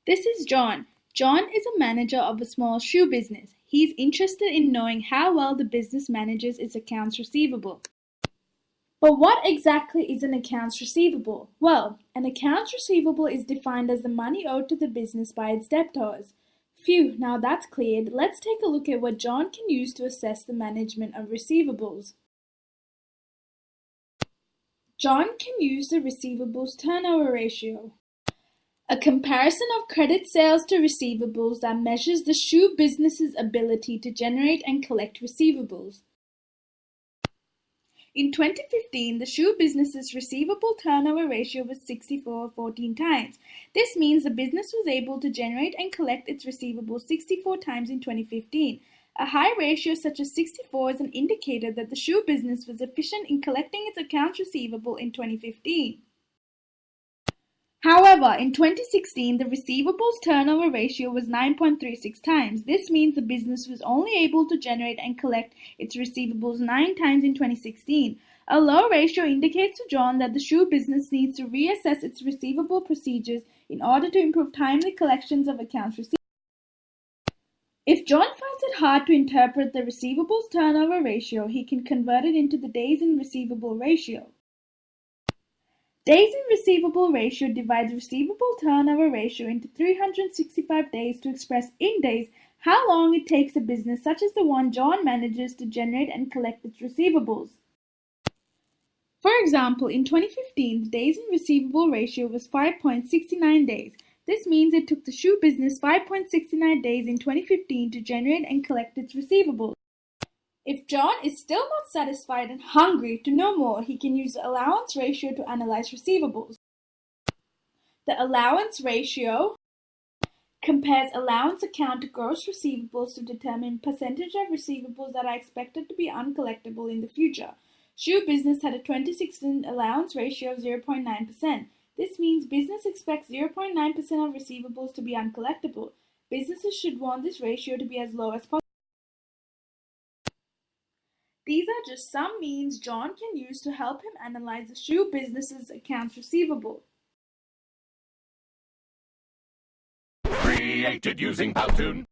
This is John. John is a manager of a small shoe business. He's interested in knowing how well the business manages its accounts receivable. But what exactly is an accounts receivable? Well, an accounts receivable is defined as the money owed to the business by its debtors. Phew, now that's cleared. Let's take a look at what John can use to assess the management of receivables. John can use the receivables turnover ratio, a comparison of credit sales to receivables that measures the shoe business's ability to generate and collect receivables. In 2015, the shoe business's receivable turnover ratio was 64/14 times. This means the business was able to generate and collect its receivables 64 times in 2015. A high ratio such as 64 is an indicator that the shoe business was efficient in collecting its accounts receivable in 2015. However, in 2016, the receivables turnover ratio was 9.36 times. This means the business was only able to generate and collect its receivables 9 times in 2016. A low ratio indicates to John that the shoe business needs to reassess its receivable procedures in order to improve timely collections of accounts receivable. If John finds it hard to interpret the receivables turnover ratio, he can convert it into the days in receivable ratio. Days in receivable ratio divides receivable turnover ratio into 365 days to express in days how long it takes a business such as the one John manages to generate and collect its receivables. For example, in 2015, the days in receivable ratio was 5.69 days. This means it took the shoe business 5.69 days in 2015 to generate and collect its receivables. If John is still not satisfied and hungry to know more, he can use the allowance ratio to analyze receivables. The allowance ratio compares allowance account to gross receivables to determine percentage of receivables that are expected to be uncollectible in the future. Shoe business had a 2016 allowance ratio of 0.9%. This means business expects 0.9% of receivables to be uncollectible. Businesses should want this ratio to be as low as possible. These are just some means John can use to help him analyze the shoe business's accounts receivable. Created using Powtoon.